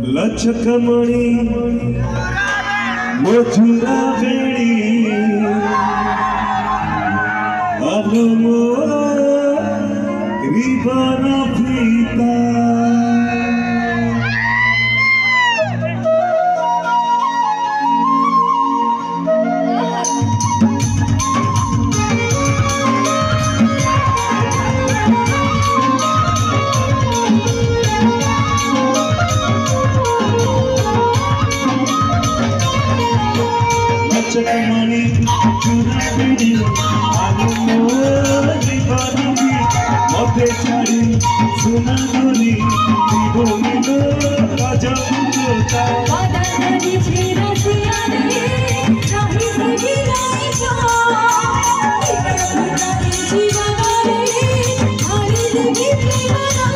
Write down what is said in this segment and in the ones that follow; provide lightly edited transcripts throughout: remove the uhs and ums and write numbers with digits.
लचकमणि मधुरा बेणी अभमो ribbon फीता लचकमणि मधुरा बेणी अभमो ribbon मते छाड़ी सुना गोरी जीवनी गजबुता पदानी छेड़ा सियारे चाहे सभी गाए जा तेरे जीवारे हरी देवी प्रेमना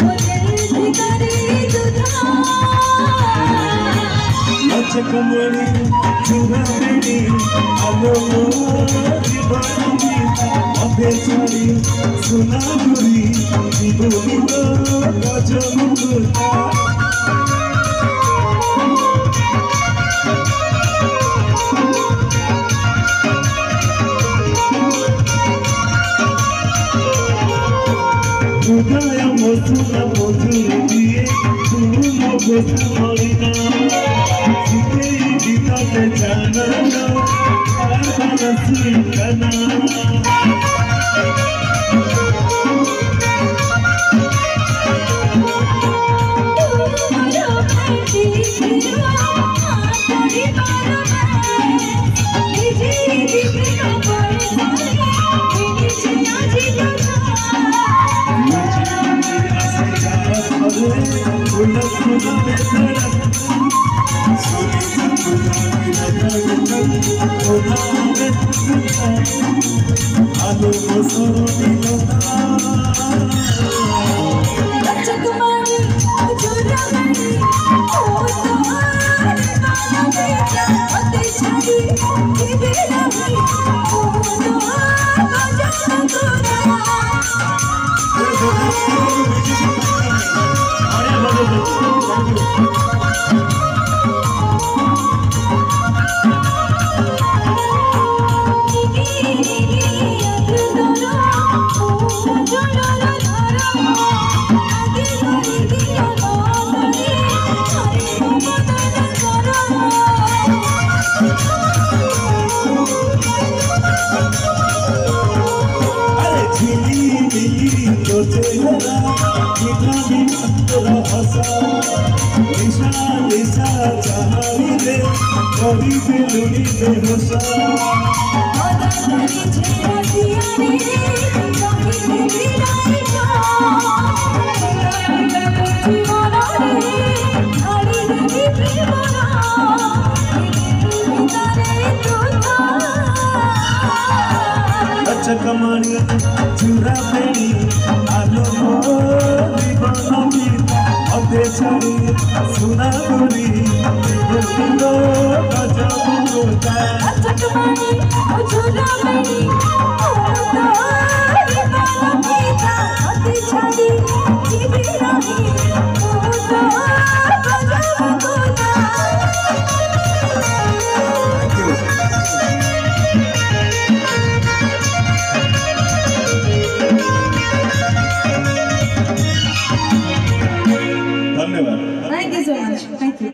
वो दिल करे तुझा लचकमणि मधुरा बेणी अभमो रिबन मते छाड़ी सुना गोरी जीवनी गजबुता हृदय मधुर मधुर दिए तुम गोस्वामीना सीते गीता जाना सुना लचकमणि मधुरा बेणी अभमो रिबन मते छाड़ी सुना गोरी जीवनी गजबुता लचकमणि मधुरा बेणी मते छाड़ी जीवी रही